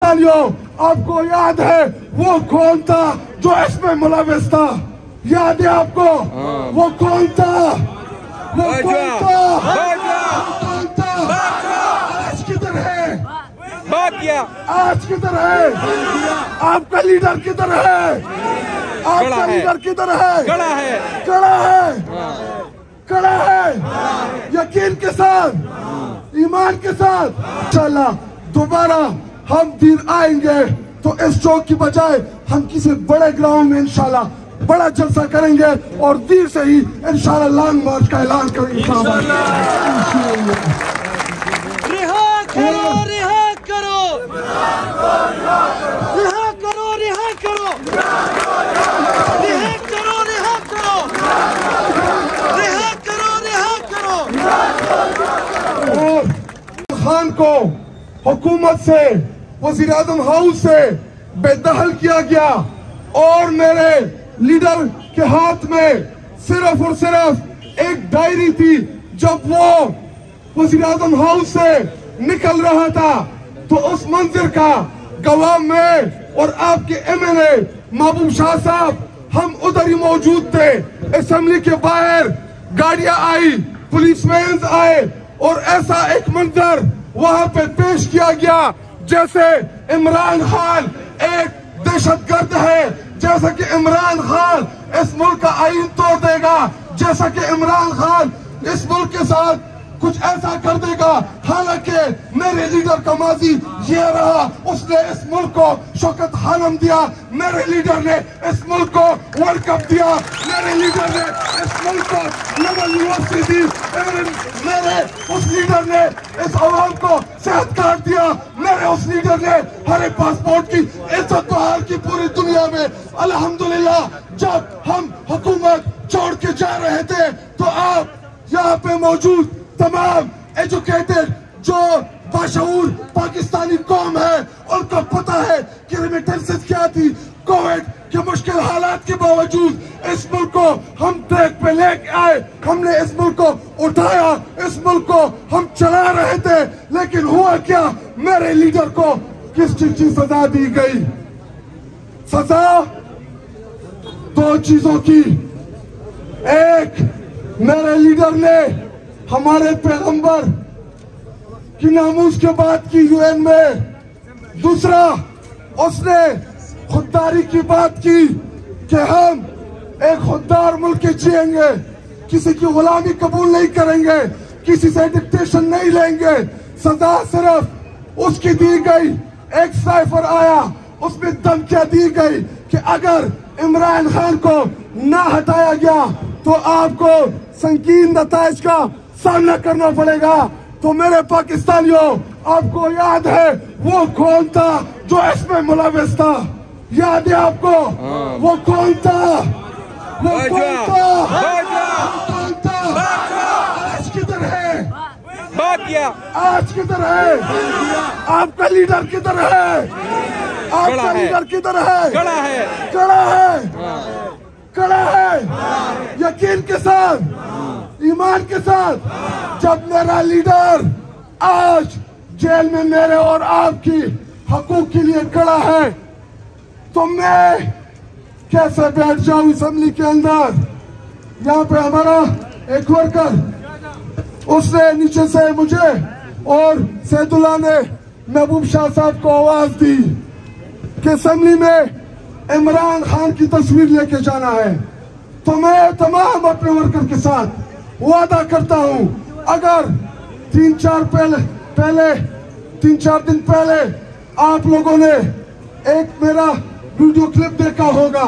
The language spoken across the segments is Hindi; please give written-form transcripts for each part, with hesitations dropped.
पाकिस्तानियों, आपको याद है वो कौन था जो इसमें मुलविस था? याद है आपको? वो कौन था? वो कौन था? कौन था? आज किधर है? आज किधर है? आपका लीडर किधर है? आपका लीडर किधर है? खड़ा है, खड़ा है, खड़ा है। यकीन के साथ, ईमान के साथ इंशाअल्लाह दोबारा हम फिर आएंगे तो इस चौक की बजाय हम किसी बड़े ग्राउंड में इंशाअल्लाह बड़ा जलसा करेंगे और देर से ही इंशाअल्लाह लॉन्ग मार्च का ऐलान करेंगे। रिहा करो, रिहा करो, रिहा करो, रिहा करो, रिहा करो, रिहा करो, रिहा करो, रिहा करो। और खान को हुकूमत से, वज़ीर आज़म हाउस से बेदखल किया गया और मेरे लीडर के हाथ में सिर्फ और सिर्फ एक डायरी थी। जब वो वज़ीर आज़म हाउस से निकल रहा था तो उस मंजर का गवाह मैं और आपके MLA महबूब शाह साहब हम उधर ही मौजूद थे। असेंबली के बाहर गाड़ियां आई, पुलिसमैन आए और ऐसा एक मंजर वहां पे पेश किया गया जैसे इमरान खान एक दहशतगर्द है, जैसा कि इमरान खान इस मुल्क का आईन तोड़ देगा, जैसा कि इमरान खान इस मुल्क के साथ कुछ ऐसा कर देगा। हालांकि मेरे लीडर का माजी ये रहा, उसने इस मुल्क को शौकत हानम दिया, मेरे लीडर ने इस मुल्क को वर्ल्ड कप दिया, मेरे लीडर ने इस मुल्क को लेवल यूनिवर्सिटी दी, मेरे उस लीडर ने इस आवाम को सेहत कार्ड दिया, मेरे उस लीडर ने हर एक पासपोर्ट की इज्जत बहाल की पूरी दुनिया में। अल्हम्दुलिल्लाह जब हम हुकूमत छोड़ के जा रहे थे तो आप यहाँ पे मौजूद तमाम एजुकेटेड जो बाशऊर पाकिस्तानी कौम है उनको पता है कि रेमिटेंसेस क्या थी। कोविड के मुश्किल हालात के बावजूद इस मुल्क को हम ट्रैक पे लेके आए, हमने इस मुल्क को उठाया, इस मुल्क को हम चला रहे थे। लेकिन हुआ क्या? मेरे लीडर को किस चीज की सजा दी गई? सजा दो चीजों की। एक, मेरे लीडर ने हमारे पैगंबर की नामूस के बात की UN में। दूसरा, उसने खुददारी की बात की कि हम एक खुददार मुल्क के जिएंगे, किसी की गुलामी कबूल नहीं करेंगे, किसी से डिक्टेशन नहीं लेंगे। सजा सिर्फ उसकी दी गई। एक साइफर आया, उसमें धमकियां दी गई कि अगर इमरान खान को ना हटाया गया तो आपको संगीन नताइज का सामना करना पड़ेगा। तो मेरे पाकिस्तानियों, आपको याद है वो कौन था जो इसमें मुलविस था? याद है आपको? वो कौन था? वो कौन था? कौन था? आज किधर है? आज किधर है? आपका लीडर किधर है? आपका लीडर किधर है? खड़ा है, खड़ा है, खड़ा है। यकीन के साथ, ईमान के साथ जब मेरा लीडर आज जेल में मेरे और आपकी हकूक के लिए खड़ा है तो मैं कैसे बैठ जाऊं असेंबली के अंदर? यहाँ पे हमारा एक वर्कर, उसने नीचे से मुझे और सैदुल्ला ने महबूब शाह साहब को आवाज दी कि असेंबली में इमरान खान की तस्वीर लेके जाना है। तो मैं तमाम अपने वर्कर के साथ वादा करता हूं, अगर 3-4 दिन पहले आप लोगों ने एक मेरा वीडियो क्लिप देखा होगा,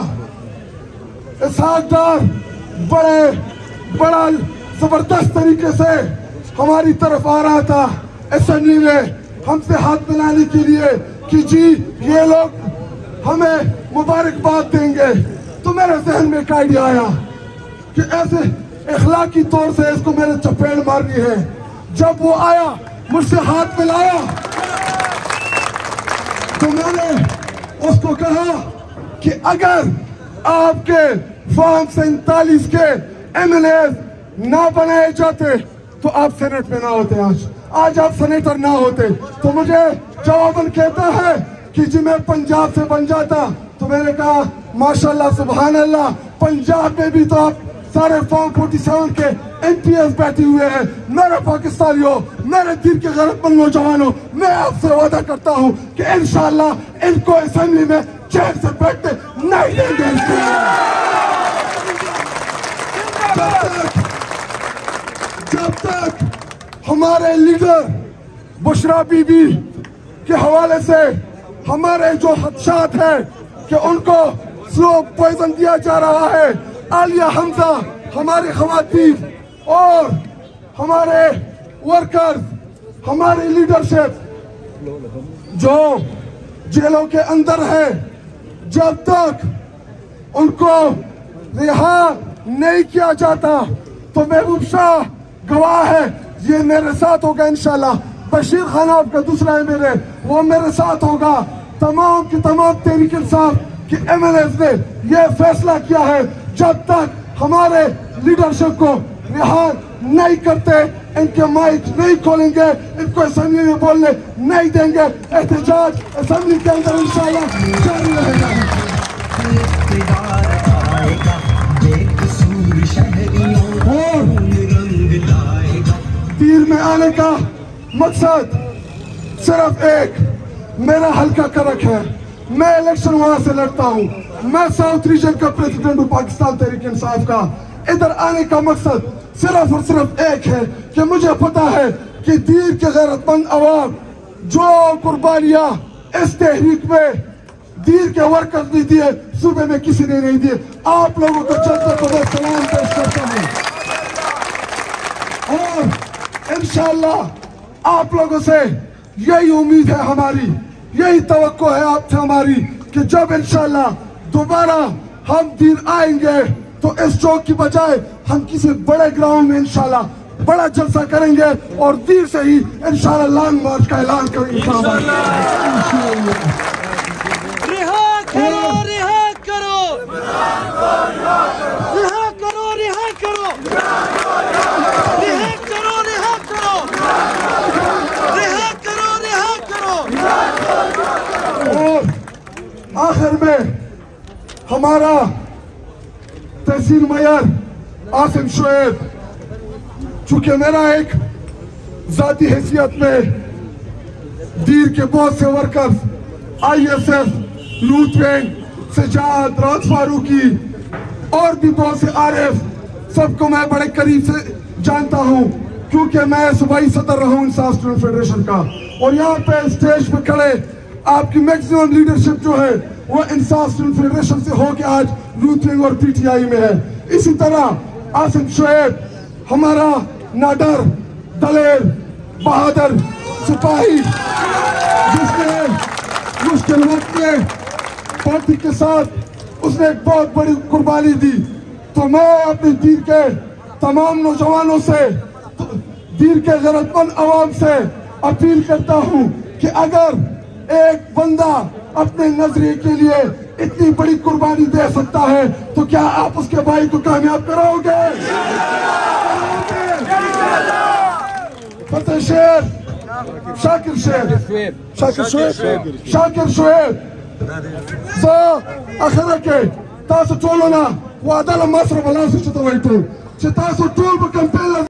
इसहाक डार बड़ा जबरदस्त तरीके से हमारी तरफ आ रहा था असेंबली में हमसे हाथ मिलाने के लिए कि जी ये लोग हमें मुबारकबाद देंगे। तो मेरे जहन में एक आइडिया आया कि ऐसे इखलाकी तौर से इसको मेरे चपेट मारनी है। जब वो आया, मुझसे हाथ मिलाया तो मैंने उसको कहा कि अगर आपके फॉर्म 47 के MLA ना बनाए जाते तो आप सेनेट में ना होते। आज आप सेनेटर ना होते। तो मुझे जवाबन कहता है कि जी मैं पंजाब से बन जाता, तो मैंने कहा माशाल्लाह सुभान अल्लाह, पंजाब में भी तो आप सारे फॉर्म 47 के MPs बैठे हुए हैं। मेरे पाकिस्तानियों, मेरे दिल के गैरतमंद नौजवानों, मैं आपसे वादा करता हूं कि इंशाल्लाह इनको असेंबली में चैन से बैठते नहीं देंगे। जब तक हमारे लीडर बुशरा बीबी के हवाले से हमारे जो खदशात है कि उनको स्लो पॉइजन दिया जा रहा है, आलिया हमजा, हमारी खवातीन और हमारे वर्कर्स, हमारी लीडरशिप जो जेलों के अंदर है, जब तक उनको रिहा नहीं किया जाता तो महबूब शाह गवाह है, ये मेरे साथ होगा इंशाल्लाह। बशीर खान आपका दूसरा है मेरे, वो मेरे साथ होगा। तमाम की तमाम तहरीक इंसाफ के MLAs ने ये फैसला किया है, जब तक हमारे लीडरशिप को रिहा नहीं करते, इनके माइक नहीं खोलेंगे, इनको असेंबली में बोलने नहीं देंगे, एहतजाज असेंबली के अंदर इंशाल्लाह जारी रहेगा। तीर में आने का मकसद सिर्फ एक, मेरा हल्का करक है, मैं इलेक्शन वहां से लड़ता हूं, मैं साउथ रीजन का प्रेसिडेंट हूं पाकिस्तान तहरीक इंसाफ का। इधर आने का मकसद सिर्फ और सिर्फ एक है कि मुझे पता है कि दीर के गैरतमंद अवाम जो कुर्बानियां इस तहरीक में दीर के वर्कर्स ने दिए, सूबे में किसी ने नहीं दिए। आप लोगों को चलते सलाम पेश करता हूं और इंशाल्लाह आप लोगों से यही उम्मीद है हमारी, यही तवक्को है आपसे हमारी कि जब इंशाल्लाह दोबारा हम दीर आएंगे तो इस चौक की बजाय हम किसी बड़े ग्राउंड में इंशाल्लाह बड़ा जलसा करेंगे और दीर से ही इंशाल्लाह लॉन्ग मार्च का ऐलान करेंगे। रिहा करो, रिहा करो, रिहा करो, रिहा करो, रिहा करो, रिहा करो, रिहा करो, रिहा करो। और आखिर में हमारा तहसील मेयर आसिम शुएब, चूंकि मेरा एक जाती हैसियत में दीर के बहुत से workers ISF, youth wing, Sajad, Raj Farooqui और भी बहुत से RF, सबको मैं बड़े करीब से जानता हूं क्योंकि मैं सूबाई सदर रहा हूं इंसाफ स्टूडेंट फेडरेशन का। और यहाँ पे स्टेज पे खड़े आपकी मैक्सिमम लीडरशिप जो है वो इंसाफ स्टूडेंट फेडरेशन से होकर आज यूथ विंग और PTI में है। इसी तरह आसिम शुएब हमारा नाडर, दलेर, बहादुर सिपाही, जिसने मुश्किल वक्त में पार्टी के साथ उसने एक बहुत बड़ी कुर्बानी दी। तो मैं अपने दीर के तमाम नौजवानों से, दीर के गैरतमंद अवाम से अपील करता हूं कि अगर एक बंदा अपने नजरिए के लिए इतनी बड़ी कुर्बानी दे सकता है तो क्या आप उसके भाई को कामयाब कराओगे? फतेह शेर, शाकिर शेर, Shakir Shoaib akhirake tasu tolona wa adala masra balasi chito waitu chitasu tolba campaign